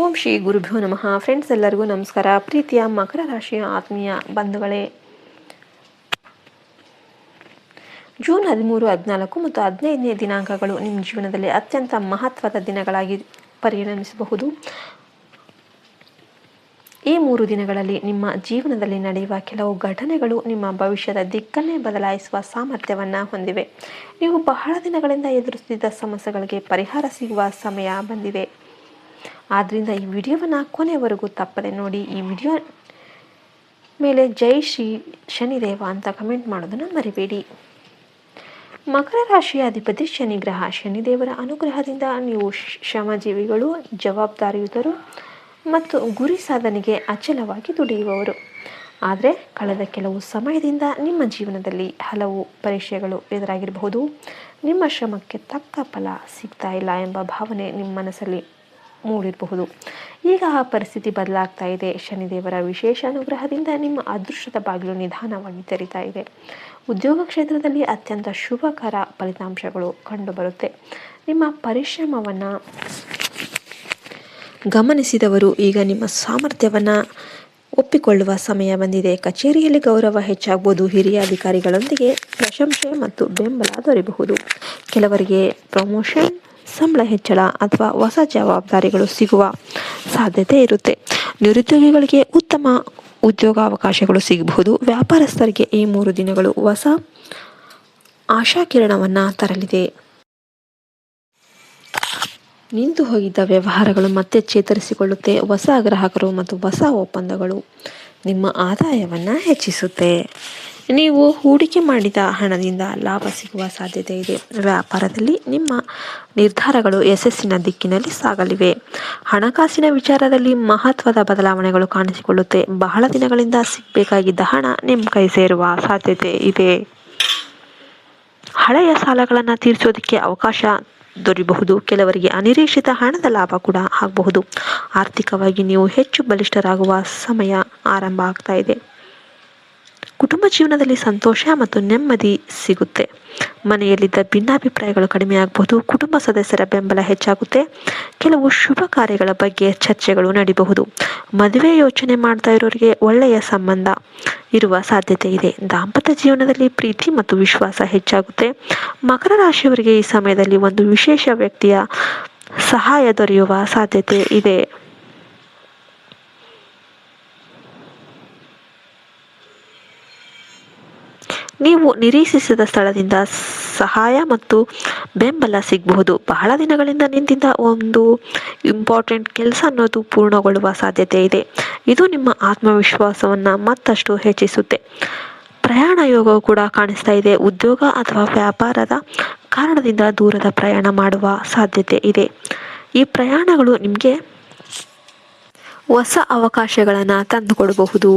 ಓಂ ಶ್ರೀ ಗುರುಭ್ಯೋ ನಮಃ. ಫ್ರೆಂಡ್ಸ್, ಎಲ್ಲರಿಗೂ ನಮಸ್ಕಾರ. ಪ್ರೀತಿಯ ಮಕರ ರಾಶಿಯ ಆತ್ಮೀಯ ಬಂಧುಗಳೇ, ಜೂನ್ 13, 14 ಮತ್ತು 15ನೇ ದಿನಾಂಕಗಳು ನಿಮ್ಮ ಜೀವನದಲ್ಲಿ ಅತ್ಯಂತ ಮಹತ್ವದ ದಿನಗಳಾಗಿ ಪರಿಗಣಿಸಬಹುದು. ಈ 3 ದಿನಗಳಲ್ಲಿ ನಿಮ್ಮ ಜೀವನದಲ್ಲಿ ನಡೆಯುವ ಕೆಲವು ಘಟನೆಗಳು ನಿಮ್ಮ ಭವಿಷ್ಯದ ದಿಕ್ಕನ್ನೇ ಬದಲಾಯಿಸುವ ಸಾಮರ್ಥ್ಯವನ್ನು ಹೊಂದಿವೆ. ನೀವು ಬಹಳ ದಿನಗಳಿಂದ ಎದುರಿಸುತ್ತಿದ್ದ ಸಮಸ್ಯೆಗಳಿಗೆ ಪರಿಹಾರ ಸಿಗುವ ಸಮಯ ಬಂದಿದೆ. ಆದ್ದರಿಂದ ಈ ವಿಡಿಯೋವನ್ನು ಕೊನೆಯವರೆಗೂ ತಪ್ಪದೆ ನೋಡಿ. ಈ ವಿಡಿಯೋ ಮೇಲೆ ಜೈ ಶ್ರೀ ಶನಿದೇವ ಅಂತ ಕಮೆಂಟ್ ಮಾಡೋದನ್ನು ಮರಿಬೇಡಿ. ಮಕರ ರಾಶಿಯ ಅಧಿಪತಿ ಶನಿ ಗ್ರಹ. ಶನಿದೇವರ ಅನುಗ್ರಹದಿಂದ ನೀವು ಶ್ರಮಜೀವಿಗಳು, ಜವಾಬ್ದಾರಿಯುತರು ಮತ್ತು ಗುರಿ ಸಾಧನೆಗೆ ಅಚಲವಾಗಿ ದುಡಿಯುವವರು. ಆದರೆ ಕಳೆದ ಕೆಲವು ಸಮಯದಿಂದ ನಿಮ್ಮ ಜೀವನದಲ್ಲಿ ಹಲವು ಪರೀಕ್ಷೆಗಳು ಎದುರಾಗಿರಬಹುದು. ನಿಮ್ಮ ಶ್ರಮಕ್ಕೆ ತಕ್ಕ ಫಲ ಸಿಗ್ತಾ ಇಲ್ಲ ಎಂಬ ಭಾವನೆ ನಿಮ್ಮ ಮನಸ್ಸಲ್ಲಿ ಮೂಡಿರಬಹುದು. ಈಗ ಆ ಪರಿಸ್ಥಿತಿ ಬದಲಾಗ್ತಾ ಇದೆ. ಶನಿದೇವರ ವಿಶೇಷ ಅನುಗ್ರಹದಿಂದ ನಿಮ್ಮ ಅದೃಷ್ಟದ ಬಾಗಿಲು ನಿಧಾನವಾಗಿ ತೆರೀತಾ ಇದೆ. ಉದ್ಯೋಗ ಕ್ಷೇತ್ರದಲ್ಲಿ ಅತ್ಯಂತ ಶುಭಕರ ಫಲಿತಾಂಶಗಳು ಕಂಡುಬರುತ್ತೆ. ನಿಮ್ಮ ಪರಿಶ್ರಮವನ್ನು ಗಮನಿಸಿದವರು ಈಗ ನಿಮ್ಮ ಸಾಮರ್ಥ್ಯವನ್ನು ಒಪ್ಪಿಕೊಳ್ಳುವ ಸಮಯ ಬಂದಿದೆ. ಕಚೇರಿಯಲ್ಲಿ ಗೌರವ ಹೆಚ್ಚಾಗಬಹುದು. ಹಿರಿಯ ಅಧಿಕಾರಿಗಳೊಂದಿಗೆ ಪ್ರಶಂಸೆ ಮತ್ತು ಬೆಂಬಲ ದೊರೆಯಬಹುದು. ಕೆಲವರಿಗೆ ಪ್ರಮೋಷನ್, ಸಂಬಳ ಹೆಚ್ಚಳ ಅಥವಾ ಹೊಸ ಜವಾಬ್ದಾರಿಗಳು ಸಿಗುವ ಸಾಧ್ಯತೆ ಇರುತ್ತೆ. ನಿರುದ್ಯೋಗಿಗಳಿಗೆ ಉತ್ತಮ ಉದ್ಯೋಗಾವಕಾಶಗಳು ಸಿಗಬಹುದು. ವ್ಯಾಪಾರಸ್ಥರಿಗೆ ಈ 3 ದಿನಗಳು ಹೊಸ ಆಶಾಕಿರಣವನ್ನು ತರಲಿದೆ. ನಿಂತು ಹೋಗಿದ್ದ ವ್ಯವಹಾರಗಳು ಮತ್ತೆ ಚೇತರಿಸಿಕೊಳ್ಳುತ್ತೆ. ಹೊಸ ಗ್ರಾಹಕರು ಮತ್ತು ಹೊಸ ಒಪ್ಪಂದಗಳು ನಿಮ್ಮ ಆದಾಯವನ್ನು ಹೆಚ್ಚಿಸುತ್ತೆ. ನೀವು ಹೂಡಿಕೆ ಮಾಡಿದ ಹಣದಿಂದ ಲಾಭ ಸಿಗುವ ಸಾಧ್ಯತೆ ಇದೆ. ವ್ಯಾಪಾರದಲ್ಲಿ ನಿಮ್ಮ ನಿರ್ಧಾರಗಳು ಯಶಸ್ಸಿನ ದಿಕ್ಕಿನಲ್ಲಿ ಸಾಗಲಿವೆ. ಹಣಕಾಸಿನ ವಿಚಾರದಲ್ಲಿ ಮಹತ್ವದ ಬದಲಾವಣೆಗಳು ಕಾಣಿಸಿಕೊಳ್ಳುತ್ತೆ. ಬಹಳ ದಿನಗಳಿಂದ ಸಿಗಬೇಕಾಗಿದ್ದ ಹಣ ನಿಮ್ಮ ಕೈ ಸೇರುವ ಸಾಧ್ಯತೆ ಇದೆ. ಹಳೆಯ ಸಾಲಗಳನ್ನು ತೀರಿಸೋದಕ್ಕೆ ಅವಕಾಶ ದೊರೆಯಬಹುದು. ಕೆಲವರಿಗೆ ಅನಿರೀಕ್ಷಿತ ಹಣದ ಲಾಭ ಕೂಡ ಆಗಬಹುದು. ಆರ್ಥಿಕವಾಗಿ ನೀವು ಹೆಚ್ಚು ಬಲಿಷ್ಠರಾಗುವ ಸಮಯ ಆರಂಭ ಆಗ್ತಾ ಇದೆ. ಕುಟುಂಬ ಜೀವನದಲ್ಲಿ ಸಂತೋಷ ಮತ್ತು ನೆಮ್ಮದಿ ಸಿಗುತ್ತೆ. ಮನೆಯಲ್ಲಿದ್ದ ಭಿನ್ನಾಭಿಪ್ರಾಯಗಳು ಕಡಿಮೆ ಆಗಬಹುದು. ಕುಟುಂಬ ಸದಸ್ಯರ ಬೆಂಬಲ ಹೆಚ್ಚಾಗುತ್ತೆ. ಕೆಲವು ಶುಭ ಕಾರ್ಯಗಳ ಬಗ್ಗೆ ಚರ್ಚೆಗಳು ನಡೀಬಹುದು. ಮದುವೆ ಯೋಚನೆ ಮಾಡ್ತಾ ಇರೋರಿಗೆ ಒಳ್ಳೆಯ ಸಂಬಂಧ ಇರುವ ಸಾಧ್ಯತೆ ಇದೆ. ದಾಂಪತ್ಯ ಜೀವನದಲ್ಲಿ ಪ್ರೀತಿ ಮತ್ತು ವಿಶ್ವಾಸ ಹೆಚ್ಚಾಗುತ್ತೆ. ಮಕರ ರಾಶಿಯವರಿಗೆ ಈ ಸಮಯದಲ್ಲಿ ಒಂದು ವಿಶೇಷ ವ್ಯಕ್ತಿಯ ಸಹಾಯ ದೊರೆಯುವ ಸಾಧ್ಯತೆ ಇದೆ. ನೀವು ನಿರೀಕ್ಷಿಸಿದ ಸ್ಥಳದಿಂದ ಸಹಾಯ ಮತ್ತು ಬೆಂಬಲ ಸಿಗಬಹುದು. ಬಹಳ ದಿನಗಳಿಂದ ನಿಂತಿದ್ದ ಒಂದು ಇಂಪಾರ್ಟೆಂಟ್ ಕೆಲಸ ಅನ್ನೋದು ಪೂರ್ಣಗೊಳ್ಳುವ ಸಾಧ್ಯತೆ ಇದೆ. ಇದು ನಿಮ್ಮ ಆತ್ಮವಿಶ್ವಾಸವನ್ನು ಮತ್ತಷ್ಟು ಹೆಚ್ಚಿಸುತ್ತೆ. ಪ್ರಯಾಣ ಯೋಗವು ಕೂಡ ಕಾಣಿಸ್ತಾ ಇದೆ. ಉದ್ಯೋಗ ಅಥವಾ ವ್ಯಾಪಾರದ ಕಾರಣದಿಂದ ದೂರದ ಪ್ರಯಾಣ ಮಾಡುವ ಸಾಧ್ಯತೆ ಇದೆ. ಈ ಪ್ರಯಾಣಗಳು ನಿಮಗೆ ಹೊಸ ಅವಕಾಶಗಳನ್ನು ತಂದುಕೊಡಬಹುದು.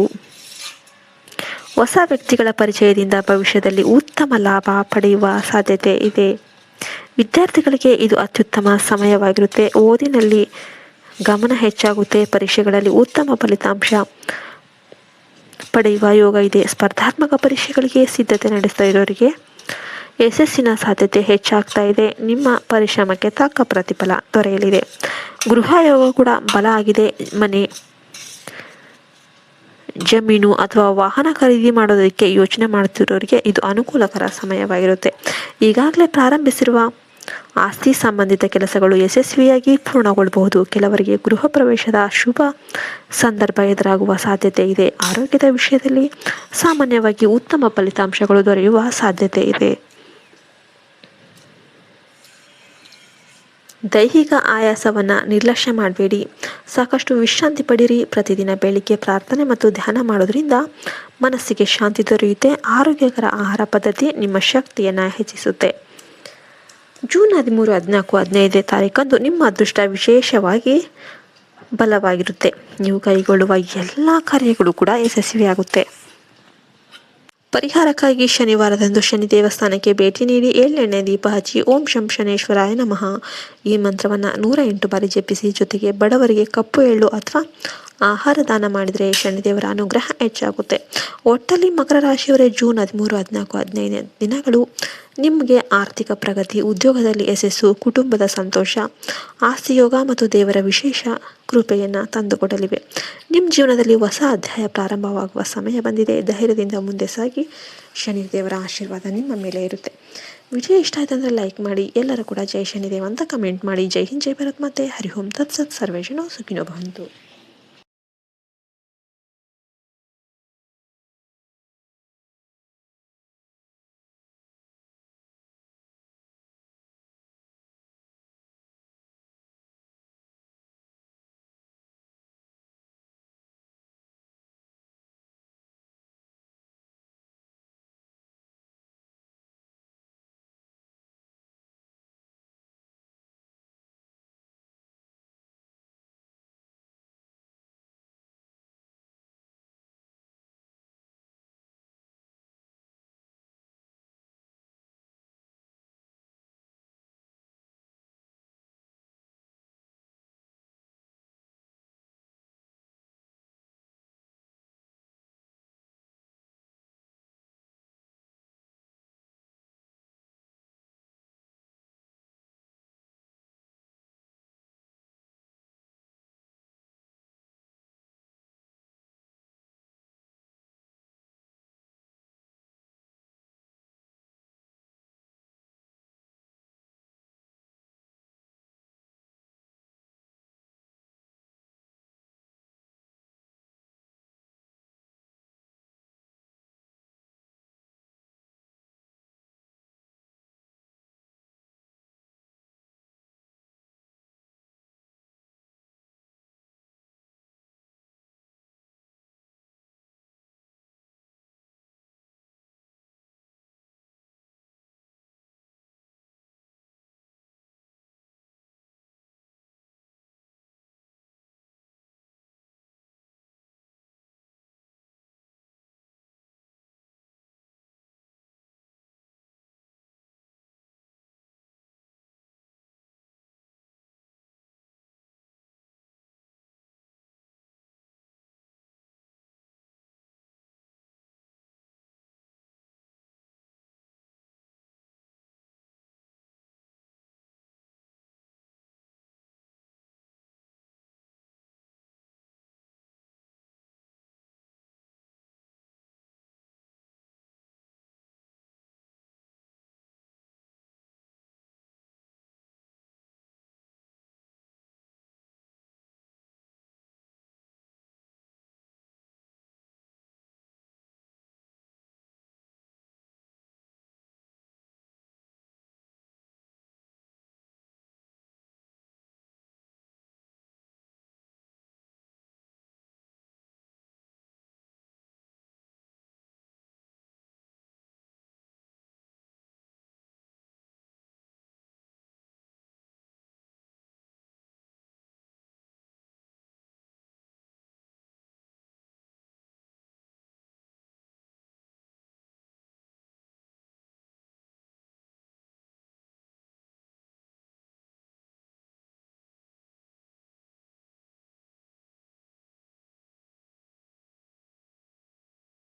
ಹೊಸ ವ್ಯಕ್ತಿಗಳ ಪರಿಚಯದಿಂದ ಭವಿಷ್ಯದಲ್ಲಿ ಉತ್ತಮ ಲಾಭ ಪಡೆಯುವ ಸಾಧ್ಯತೆ ಇದೆ. ವಿದ್ಯಾರ್ಥಿಗಳಿಗೆ ಇದು ಅತ್ಯುತ್ತಮ ಸಮಯವಾಗಿರುತ್ತೆ. ಓದಿನಲ್ಲಿ ಗಮನ ಹೆಚ್ಚಾಗುತ್ತೆ. ಪರೀಕ್ಷೆಗಳಲ್ಲಿ ಉತ್ತಮ ಫಲಿತಾಂಶ ಪಡೆಯುವ ಯೋಗ ಇದೆ. ಸ್ಪರ್ಧಾತ್ಮಕ ಪರೀಕ್ಷೆಗಳಿಗೆ ಸಿದ್ಧತೆ ನಡೆಸ್ತಾ ಇರೋರಿಗೆ ಯಶಸ್ಸಿನ ಸಾಧ್ಯತೆ ಹೆಚ್ಚಾಗ್ತಾ ಇದೆ. ನಿಮ್ಮ ಪರಿಶ್ರಮಕ್ಕೆ ತಕ್ಕ ಪ್ರತಿಫಲ ದೊರೆಯಲಿದೆ. ಗೃಹ ಯೋಗ ಕೂಡ ಬಲ ಆಗಿದೆ. ಮನೆ, ಜಮೀನು ಅಥವಾ ವಾಹನ ಖರೀದಿ ಮಾಡೋದಕ್ಕೆ ಯೋಚನೆ ಮಾಡುತ್ತಿರೋರಿಗೆ ಇದು ಅನುಕೂಲಕರ ಸಮಯವಾಗಿರುತ್ತೆ. ಈಗಾಗಲೇ ಪ್ರಾರಂಭಿಸಿರುವ ಆಸ್ತಿ ಸಂಬಂಧಿತ ಕೆಲಸಗಳು ಯಶಸ್ವಿಯಾಗಿ ಪೂರ್ಣಗೊಳ್ಳಬಹುದು. ಕೆಲವರಿಗೆ ಗೃಹ ಪ್ರವೇಶದ ಶುಭ ಸಂದರ್ಭ ಎದುರಾಗುವ ಸಾಧ್ಯತೆ ಇದೆ. ಆರೋಗ್ಯದ ವಿಷಯದಲ್ಲಿ ಸಾಮಾನ್ಯವಾಗಿ ಉತ್ತಮ ಫಲಿತಾಂಶಗಳು ದೊರೆಯುವ ಸಾಧ್ಯತೆ ಇದೆ. ದೈಹಿಕ ಆಯಾಸವನ್ನು ನಿರ್ಲಕ್ಷ್ಯ ಮಾಡಬೇಡಿ. ಸಾಕಷ್ಟು ವಿಶ್ರಾಂತಿ ಪಡಿರಿ. ಪ್ರತಿದಿನ ಬೆಳಿಗ್ಗೆ ಪ್ರಾರ್ಥನೆ ಮತ್ತು ಧ್ಯಾನ ಮಾಡೋದ್ರಿಂದ ಮನಸ್ಸಿಗೆ ಶಾಂತಿ ದೊರೆಯುತ್ತೆ. ಆರೋಗ್ಯಕರ ಆಹಾರ ಪದ್ಧತಿ ನಿಮ್ಮ ಶಕ್ತಿಯನ್ನು ಹೆಚ್ಚಿಸುತ್ತೆ. ಜೂನ್ 13, 14, 15ನೇ ತಾರೀಕಂದು ನಿಮ್ಮ ಅದೃಷ್ಟ ವಿಶೇಷವಾಗಿ ಬಲವಾಗಿರುತ್ತೆ. ನೀವು ಕೈಗೊಳ್ಳುವ ಎಲ್ಲ ಕಾರ್ಯಗಳು ಕೂಡ ಯಶಸ್ವಿಯಾಗುತ್ತೆ. ಪರಿಹಾರಕ್ಕಾಗಿ ಶನಿವಾರದಂದು ಶನಿ ದೇವಸ್ಥಾನಕ್ಕೆ ಭೇಟಿ ನೀಡಿ ಎಳ್ಳೆಣ್ಣೆ ದೀಪ ಹಚ್ಚಿ ಓಂ ಶಂ ಶನೇಶ್ವರಾಯ ನಮಃ ಈ ಮಂತ್ರವನ್ನು 108 ಬಾರಿ ಜಪಿಸಿ. ಜೊತೆಗೆ ಬಡವರಿಗೆ ಕಪ್ಪು ಎಳ್ಳು ಅಥವಾ ಆಹಾರ ದಾನ ಮಾಡಿದರೆ ಶನಿದೇವರ ಅನುಗ್ರಹ ಹೆಚ್ಚಾಗುತ್ತೆ. ಒಟ್ಟಲ್ಲಿ ಮಕರ ರಾಶಿಯವರೇ ಜೂನ್ 13, 14, 15 ದಿನಗಳು ನಿಮಗೆ ಆರ್ಥಿಕ ಪ್ರಗತಿ, ಉದ್ಯೋಗದಲ್ಲಿ ಯಶಸ್ಸು, ಕುಟುಂಬದ ಸಂತೋಷ, ಆಸ್ತಿಯೋಗ ಮತ್ತು ದೇವರ ವಿಶೇಷ ಕೃಪೆಯನ್ನು ತಂದುಕೊಡಲಿವೆ. ನಿಮ್ಮ ಜೀವನದಲ್ಲಿ ಹೊಸ ಅಧ್ಯಾಯ ಪ್ರಾರಂಭವಾಗುವ ಸಮಯ ಬಂದಿದೆ. ಧೈರ್ಯದಿಂದ ಮುಂದೆ ಸಾಗಿ, ಶನಿದೇವರ ಆಶೀರ್ವಾದ ನಿಮ್ಮ ಮೇಲೆ ಇರುತ್ತೆ. ವಿಡಿಯೋ ಇಷ್ಟ ಆಯ್ತು ಅಂದರೆ ಲೈಕ್ ಮಾಡಿ. ಎಲ್ಲರೂ ಕೂಡ ಜೈ ಶನಿದೇವ ಅಂತ ಕಮೆಂಟ್ ಮಾಡಿ. ಜೈ ಹಿಂದ್, ಜೈ ಭಾರತ್ ಮಾತೆ. ಹರಿ ಓಂ ತತ್ಸತ್. ಸರ್ವೇ ಜನ ಸುಖಿನೋ ಭವಂತು.